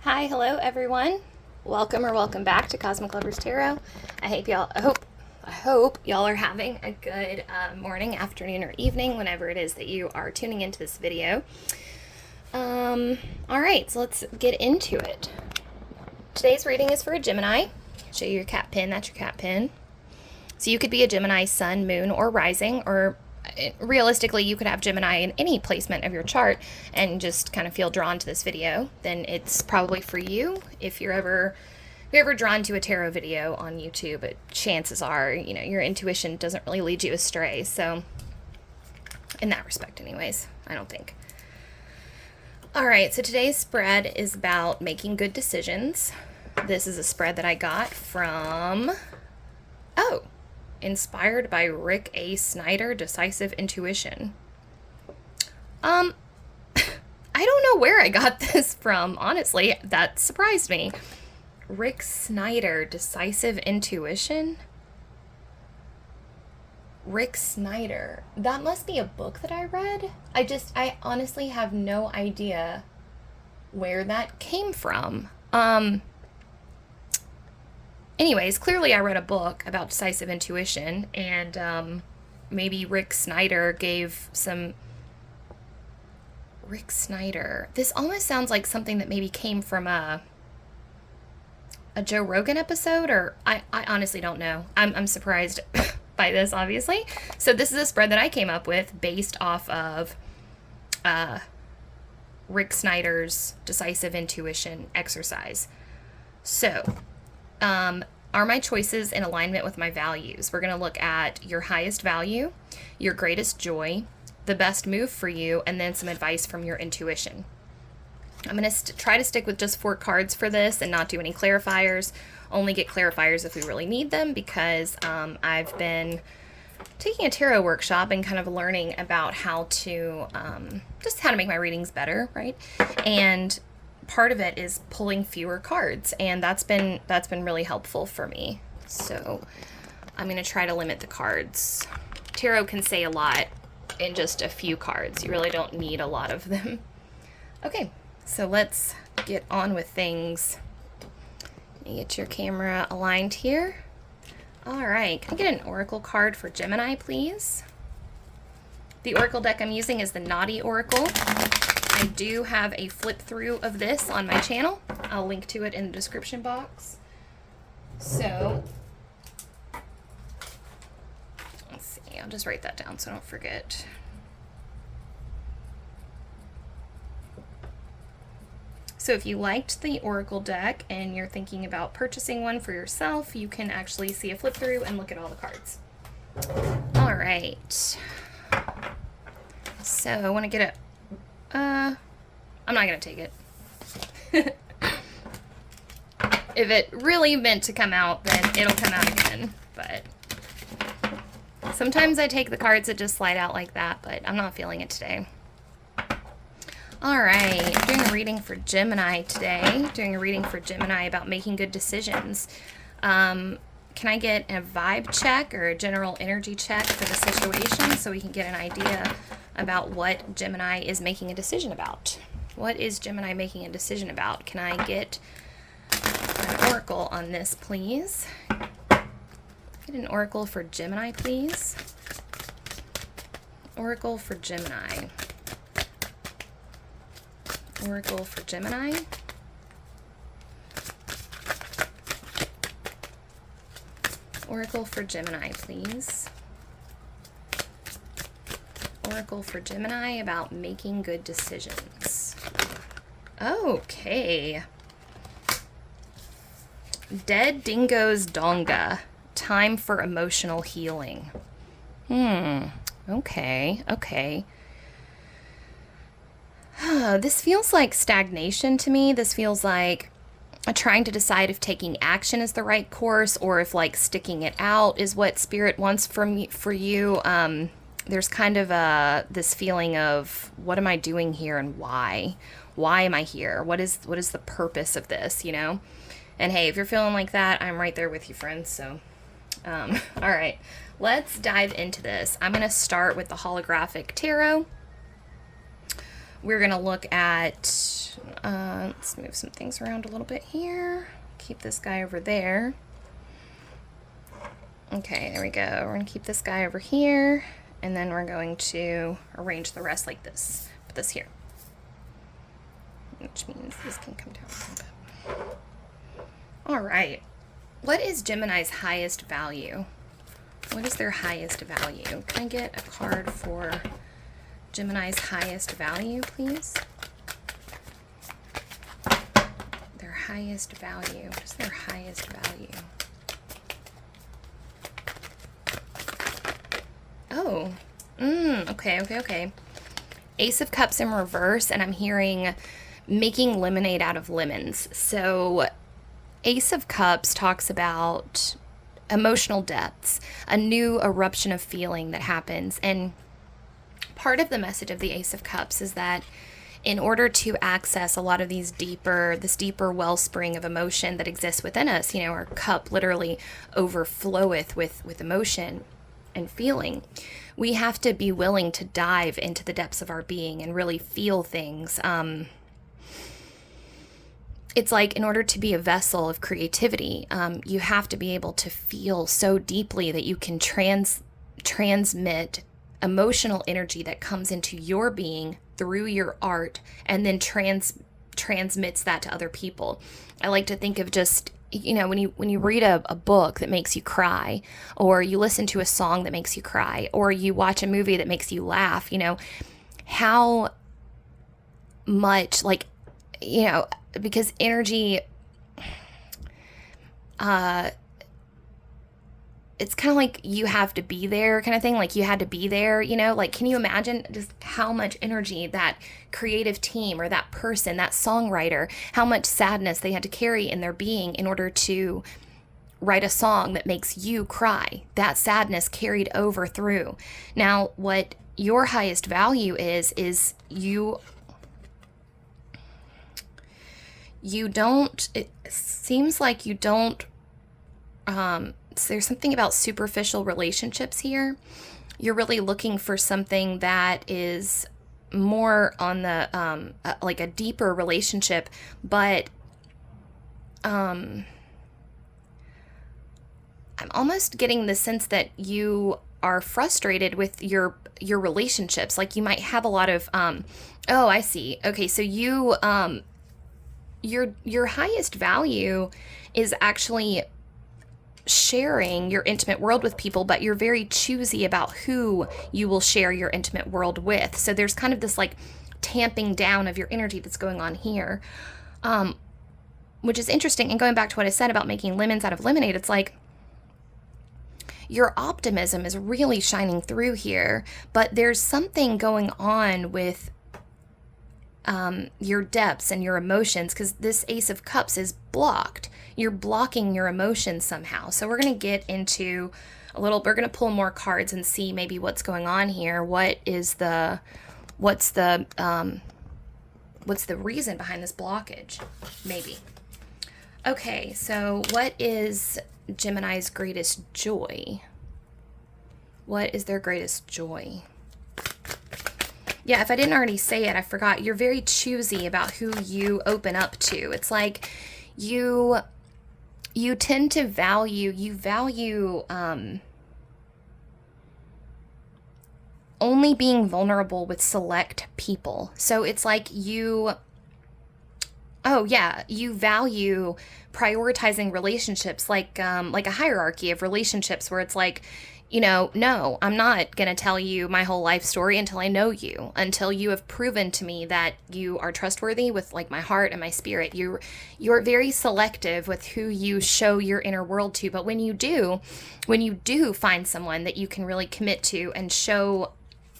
Hi, hello everyone. Welcome back to Cosmic Lovers Tarot. I hope y'all are having a good morning, afternoon, or evening, whenever it is that you are tuning into this video. All right, so let's get into it. Today's reading is for a Gemini. Show you your cat pin. That's your cat pin. So you could be a Gemini sun, moon, or rising, or realistically, you could have Gemini in any placement of your chart and just kind of feel drawn to this video. Then it's probably for you. If you're ever drawn to a tarot video on YouTube, but chances are, your intuition doesn't really lead you astray. So in that respect, anyways, I don't think. All right, so today's spread is about making good decisions. This is a spread that I got from, inspired by Rick A. Snyder, Decisive Intuition. I don't know where I got this from, honestly. That surprised me. Rick Snyder, Decisive Intuition? Rick Snyder. That must be a book that I read. I honestly have no idea where that came from. Anyways, clearly I read a book about decisive intuition, and maybe Rick Snyder gave some... Rick Snyder. This almost sounds like something that maybe came from a Joe Rogan episode, or I honestly don't know. I'm surprised by this, obviously. So this is a spread that I came up with based off of Rick Snyder's decisive intuition exercise. So... are my choices in alignment with my values? We're going to look at your highest value, your greatest joy, the best move for you, and then some advice from your intuition. I'm going to try to stick with just 4 cards for this and not do any clarifiers. Only get clarifiers if we really need them, because I've been taking a tarot workshop and kind of learning about how to, just how to make my readings better, right? And part of it is pulling fewer cards, and that's been really helpful for me. So I'm going to try to limit the cards. Tarot can say a lot in just a few cards. You really don't need a lot of them. Okay, so let's get on with things. Get your camera aligned here. All right, can I get an oracle card for Gemini, please? The oracle deck I'm using is the Naughty Oracle. I do have a flip through of this on my channel. I'll link to it in the description box. So, let's see, I'll just write that down so I don't forget. So if you liked the oracle deck and you're thinking about purchasing one for yourself, you can actually see a flip through and look at all the cards. All right. So I want to get I'm not going to take it. If it really meant to come out, then it'll come out again. But sometimes I take the cards that just slide out like that, but I'm not feeling it today. All right, doing a reading for Gemini today. Doing a reading for Gemini about making good decisions. Can I get a vibe check or a general energy check for the situation so we can get an idea about what Gemini is making a decision about? What is Gemini making a decision about? Can I get an oracle on this, please? Get an oracle for Gemini, please. Oracle for Gemini. Oracle for Gemini. Oracle for Gemini, please. Oracle for Gemini about making good decisions. Okay. Dead Dingo's Donga. Time for emotional healing. Okay. This feels like stagnation to me. This feels like trying to decide if taking action is the right course, or if like sticking it out is what Spirit wants for you. There's kind of this feeling of, what am I doing here and why? Why am I here? What is the purpose of this, And hey, if you're feeling like that, I'm right there with you, friends. So, all right, let's dive into this. I'm going to start with the holographic tarot. We're going to look at, let's move some things around a little bit here. Keep this guy over there. Okay, there we go. We're going to keep this guy over here, and then we're going to arrange the rest like this. Put this here, which means this can come down a little bit. All right. What is Gemini's highest value? What is their highest value? Can I get a card for Gemini's highest value, please? Their highest value. What is their highest value? Oh, okay. Ace of Cups in reverse, and I'm hearing making lemonade out of lemons. So Ace of Cups talks about emotional depths, a new eruption of feeling that happens. And part of the message of the Ace of Cups is that in order to access a lot of this deeper wellspring of emotion that exists within us, our cup literally overfloweth with emotion and feeling, we have to be willing to dive into the depths of our being and really feel things. It's like, in order to be a vessel of creativity, you have to be able to feel so deeply that you can transmit emotional energy that comes into your being through your art, and then transmits that to other people. I like to think of just, when you read a book that makes you cry, or you listen to a song that makes you cry, or you watch a movie that makes you laugh, how much, because energy, it's kind of like you have to be there kind of thing. Like you had to be there, can you imagine just how much energy that creative team or that person, that songwriter, how much sadness they had to carry in their being in order to write a song that makes you cry? That sadness carried over through. Now, what your highest value is you don't, it seems like you don't, so there's something about superficial relationships here. You're really looking for something that is more on the, like a deeper relationship, but, I'm almost getting the sense that you are frustrated with your relationships. Like you might have a lot of, oh, I see. Okay. So you, your highest value is actually sharing your intimate world with people, but you're very choosy about who you will share your intimate world with. So there's kind of this like tamping down of your energy that's going on here, which is interesting. And going back to what I said about making lemons out of lemonade, it's like your optimism is really shining through here, but there's something going on with your depths and your emotions, because this Ace of Cups is blocked. You're blocking your emotions somehow. So we're going to get into we're going to pull more cards and see maybe what's going on here. What's the reason behind this blockage? Maybe. Okay, so what is Gemini's greatest joy? What is their greatest joy? Yeah, if I didn't already say it, I forgot. You're very choosy about who you open up to. It's like you tend to value only being vulnerable with select people. So it's like you value prioritizing relationships like a hierarchy of relationships, where it's like, no, I'm not going to tell you my whole life story until I know you, until you have proven to me that you are trustworthy with like my heart and my spirit. You're very selective with who you show your inner world to. But when you do find someone that you can really commit to and show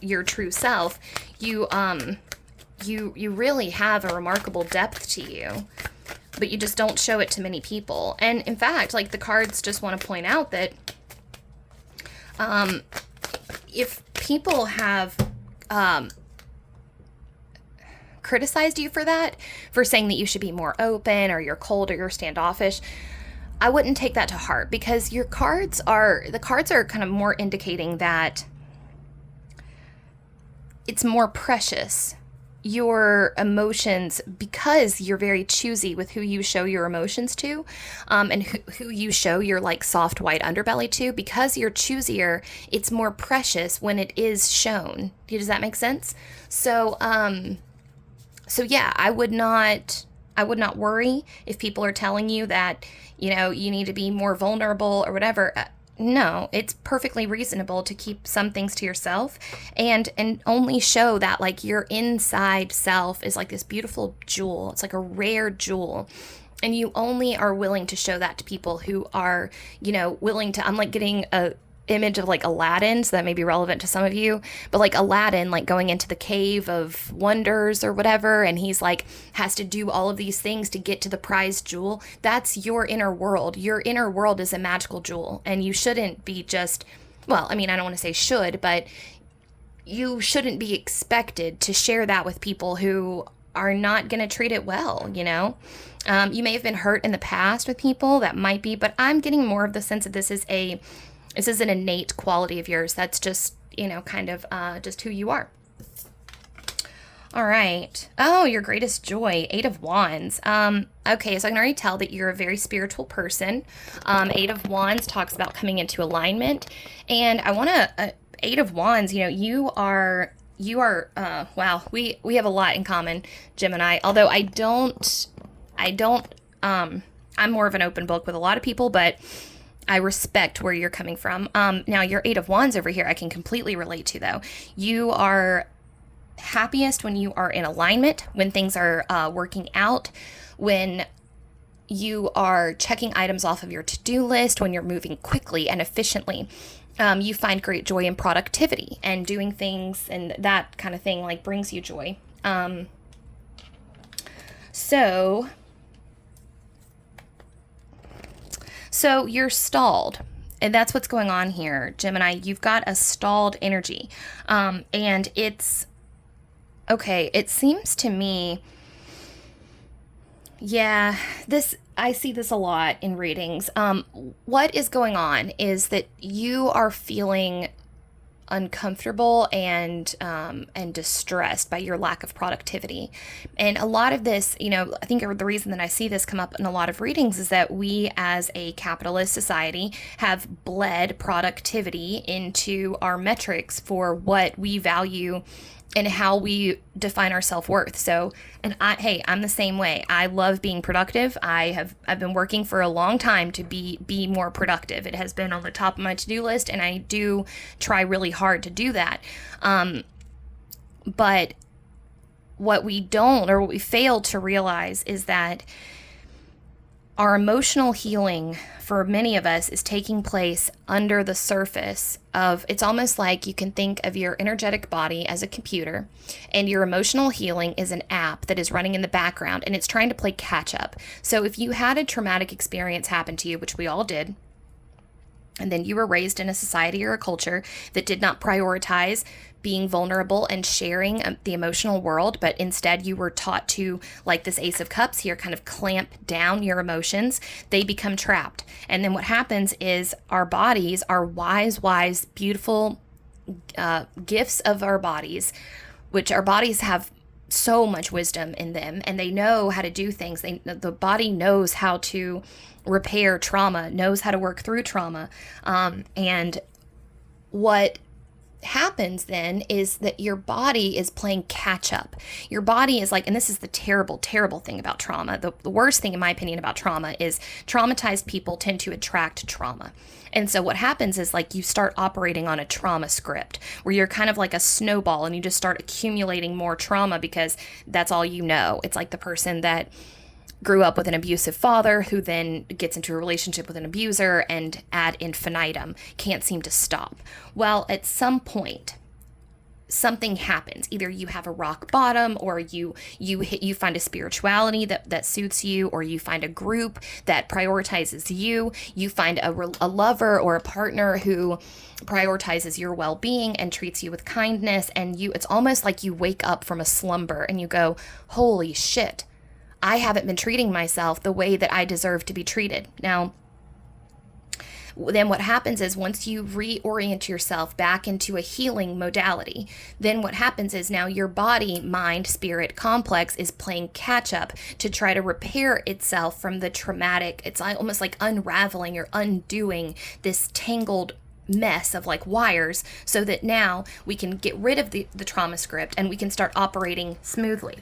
your true self, you really have a remarkable depth to you, but you just don't show it to many people. And in fact, like the cards just want to point out that if people have criticized you for that, for saying that you should be more open, or you're cold, or you're standoffish, I wouldn't take that to heart, because the cards are kind of more indicating that it's more precious your emotions, because you're very choosy with who you show your emotions to, and who you show your like soft white underbelly to. Because you're choosier, it's more precious when it is shown. Does that make sense? So yeah, I would not worry if people are telling you that, you need to be more vulnerable or whatever. No, it's perfectly reasonable to keep some things to yourself, and only show that like your inside self is like this beautiful jewel. It's like a rare jewel. And you only are willing to show that to people who are, willing to. I'm like getting a image of like Aladdin, so that may be relevant to some of you, but like Aladdin, like going into the cave of wonders or whatever, and he's like has to do all of these things to get to the prized jewel. That's your inner world. Your inner world is a magical jewel, and you shouldn't be just, well, I mean, I don't want to say should, but you shouldn't be expected to share that with people who are not going to treat it well. You may have been hurt in the past with people, that might be, but I'm getting more of the sense that this is an innate quality of yours. That's just, kind of just who you are. All right. Oh, your greatest joy, 8 of Wands. Okay, so I can already tell that you're a very spiritual person. 8 of Wands talks about coming into alignment. And I want to, 8 of Wands, you are, wow, we have a lot in common, Gemini. Although I'm more of an open book with a lot of people, but I respect where you're coming from. Now, your 8 of Wands over here, I can completely relate to, though. You are happiest when you are in alignment, when things are working out, when you are checking items off of your to-do list, when you're moving quickly and efficiently. You find great joy in productivity and doing things, and that kind of thing like brings you joy. So you're stalled, and that's what's going on here, Gemini. You've got a stalled energy, and it's okay. It seems to me, yeah, I see this a lot in readings. What is going on is that you are feeling uncomfortable and distressed by your lack of productivity. And a lot of this, I think the reason that I see this come up in a lot of readings is that we as a capitalist society have bled productivity into our metrics for what we value and how we define our self-worth. So, and I'm the same way. I love being productive. I've been working for a long time to be more productive. It has been on the top of my to-do list, and I do try really hard to do that. But what we don't, or what we fail to realize, is that our emotional healing for many of us is taking place under the surface of, it's almost like you can think of your energetic body as a computer, and your emotional healing is an app that is running in the background, and it's trying to play catch up. So if you had a traumatic experience happen to you, which we all did, and then you were raised in a society or a culture that did not prioritize being vulnerable and sharing the emotional world, but instead you were taught to, like this Ace of Cups here, kind of clamp down your emotions, they become trapped. And then what happens is our bodies, our wise, beautiful gifts of our bodies, which our bodies have so much wisdom in them, and they know how to do things. The body knows how to repair trauma, knows how to work through trauma. And what happens then is that your body is playing catch up. Your body is like, and this is the terrible thing about trauma. The worst thing, in my opinion, about trauma is traumatized people tend to attract trauma. And so what happens is, like, you start operating on a trauma script where you're kind of like a snowball, and you just start accumulating more trauma because that's all you know. It's like the person that grew up with an abusive father who then gets into a relationship with an abuser, and ad infinitum can't seem to stop. Well, at some point, something happens. Either you have a rock bottom, or you find a spirituality that suits you, or you find a group that prioritizes you. You find a lover or a partner who prioritizes your well-being and treats you with kindness, and it's almost like you wake up from a slumber and you go, holy shit, I haven't been treating myself the way that I deserve to be treated. Now, Then what happens is once you reorient yourself back into a healing modality, then what happens is now your body, mind, spirit complex is playing catch up to try to repair itself from the traumatic. It's almost like unraveling or undoing this tangled mess of like wires, so that now we can get rid of the trauma script and we can start operating smoothly.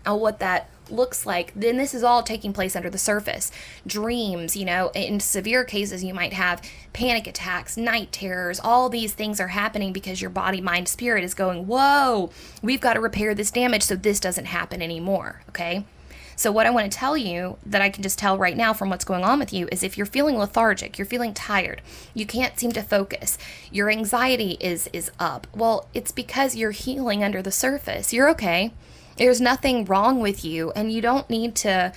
What that looks like, then this is all taking place under the surface. Dreams, in severe cases, you might have panic attacks, night terrors, all these things are happening because your body, mind, spirit is going, whoa, we've got to repair this damage so this doesn't happen anymore, okay? So what I want to tell you that I can just tell right now from what's going on with you is if you're feeling lethargic, you're feeling tired, you can't seem to focus, your anxiety is up, well, it's because you're healing under the surface. You're okay. There's nothing wrong with you, and you don't need to,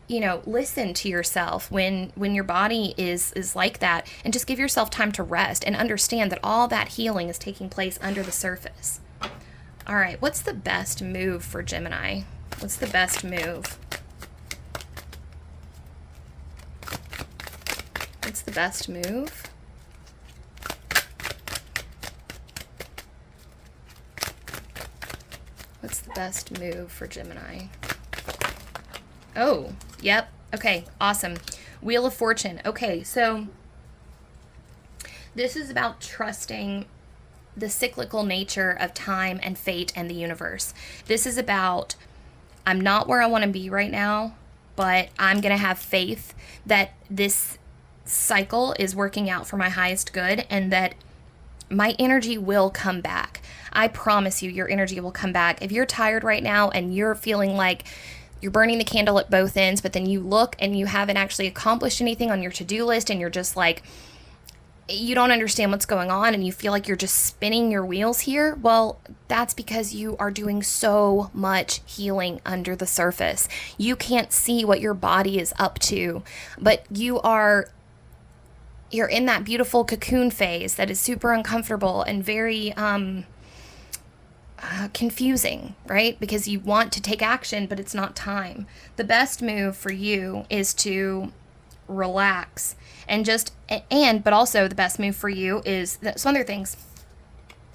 listen to yourself when your body is like that, and just give yourself time to rest and understand that all that healing is taking place under the surface. All right, what's the best move for Gemini? What's the best move? What's the best move? What's the best move for Gemini? Oh, yep. Okay, awesome. Wheel of Fortune. Okay, so this is about trusting the cyclical nature of time and fate and the universe. This is about, I'm not where I want to be right now, but I'm going to have faith that this cycle is working out for my highest good and that my energy will come back. I promise you, your energy will come back. If you're tired right now and you're feeling like you're burning the candle at both ends, but then you look and you haven't actually accomplished anything on your to-do list and you're just like, you don't understand what's going on and you feel like you're just spinning your wheels here, well, that's because you are doing so much healing under the surface. You can't see what your body is up to, but you're in that beautiful cocoon phase that is super uncomfortable and very confusing, right? Because you want to take action, but it's not time. The best move for you is to relax but also the best move for you is some other things.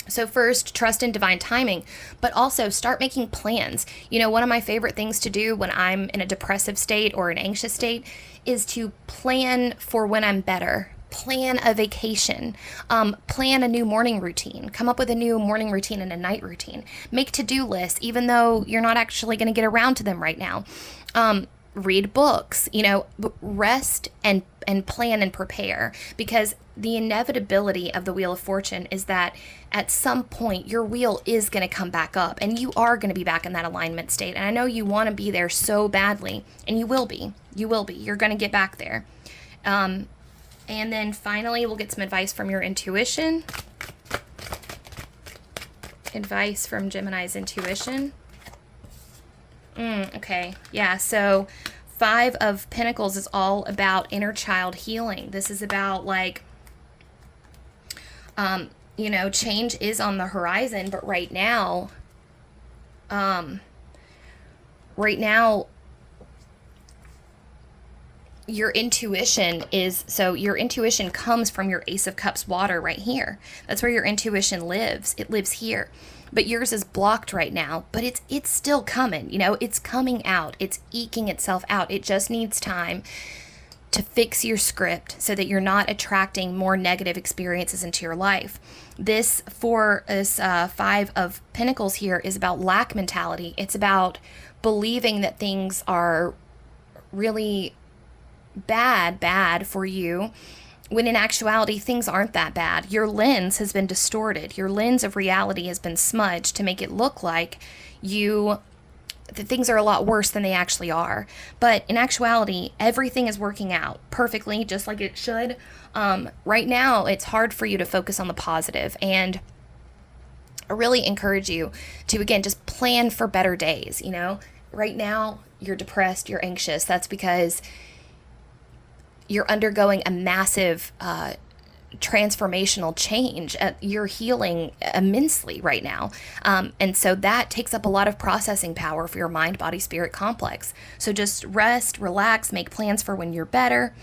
So first, trust in divine timing, but also start making plans. One of my favorite things to do when I'm in a depressive state or an anxious state is to plan for when I'm better. Plan a vacation, plan a new morning routine, come up with a new morning routine and a night routine, make to-do lists, even though you're not actually going to get around to them right now. Read books, rest and plan and prepare, because the inevitability of the Wheel of Fortune is that at some point your wheel is going to come back up and you are going to be back in that alignment state. And I know you want to be there so badly, and you will be. You're going to get back there. And then finally, we'll get some advice from your intuition. Advice from Gemini's intuition. Okay, yeah, so 5 of Pentacles is all about inner child healing. This is about change is on the horizon, but right now, your intuition comes from your Ace of Cups water right here. That's where your intuition lives. It lives here. But yours is blocked right now, but it's still coming. It's coming out. It's eking itself out. It just needs time to fix your script so that you're not attracting more negative experiences into your life. This 5 of Pentacles here is about lack mentality. It's about believing that things are really bad for you, when in actuality things aren't that bad. Your lens has been distorted. Your lens of reality has been smudged to make it look like that things are a lot worse than they actually are. But in actuality, everything is working out perfectly, just like it should. Right now, it's hard for you to focus on the positive, and I really encourage you to, again, just plan for better days. Right now, you're depressed, you're anxious. That's because you're undergoing a massive transformational change. You're healing immensely right now. And so that takes up a lot of processing power for your mind, body, spirit complex. So just rest, relax, make plans for when you're better.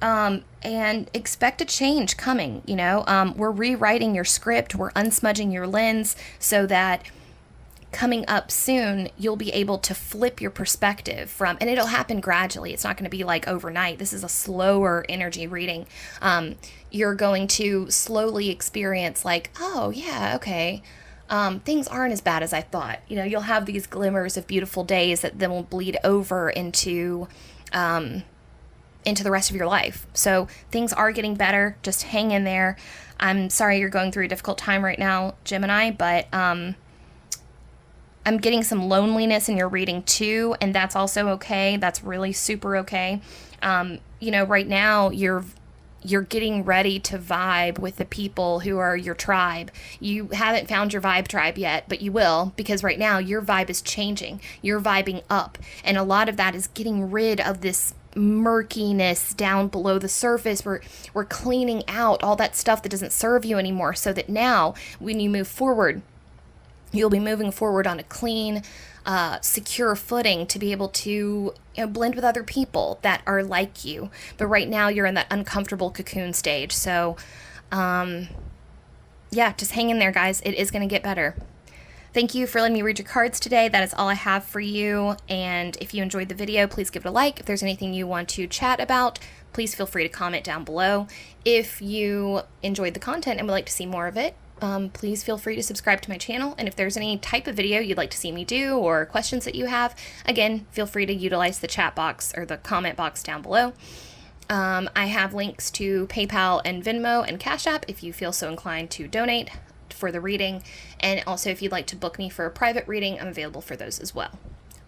and expect a change coming. We're rewriting your script, we're unsmudging your lens so that coming up soon, you'll be able to flip your perspective from, and it'll happen gradually. It's not going to be like overnight. This is a slower energy reading. You're going to slowly experience like, oh yeah, okay. Things aren't as bad as I thought. You'll have these glimmers of beautiful days that then will bleed over into the rest of your life. So things are getting better. Just hang in there. I'm sorry you're going through a difficult time right now, Gemini, but I'm getting some loneliness in your reading too, and that's also okay. That's really super okay. Right now you're getting ready to vibe with the people who are your tribe. You haven't found your vibe tribe yet, but you will, because right now your vibe is changing. You're vibing up, and a lot of that is getting rid of this murkiness down below the surface. We're cleaning out all that stuff that doesn't serve you anymore, so that now when you move forward, you'll be moving forward on a clean, secure footing to be able to blend with other people that are like you. But right now you're in that uncomfortable cocoon stage. So, just hang in there, guys. It is going to get better. Thank you for letting me read your cards today. That is all I have for you. And if you enjoyed the video, please give it a like. If there's anything you want to chat about, please feel free to comment down below. If you enjoyed the content and would like to see more of it, please feel free to subscribe to my channel. And if there's any type of video you'd like to see me do or questions that you have, again, feel free to utilize the chat box or the comment box down below. I have links to PayPal and Venmo and Cash App if you feel so inclined to donate for the reading. And also if you'd like to book me for a private reading, I'm available for those as well.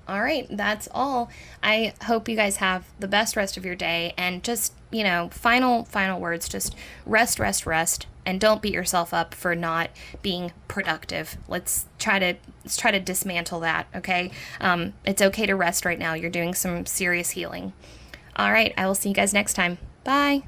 All right, that's all. I hope you guys have the best rest of your day, and just, final words, just rest, and don't beat yourself up for not being productive. Let's try to dismantle that, okay? It's okay to rest right now. You're doing some serious healing. All right, I will see you guys next time. Bye.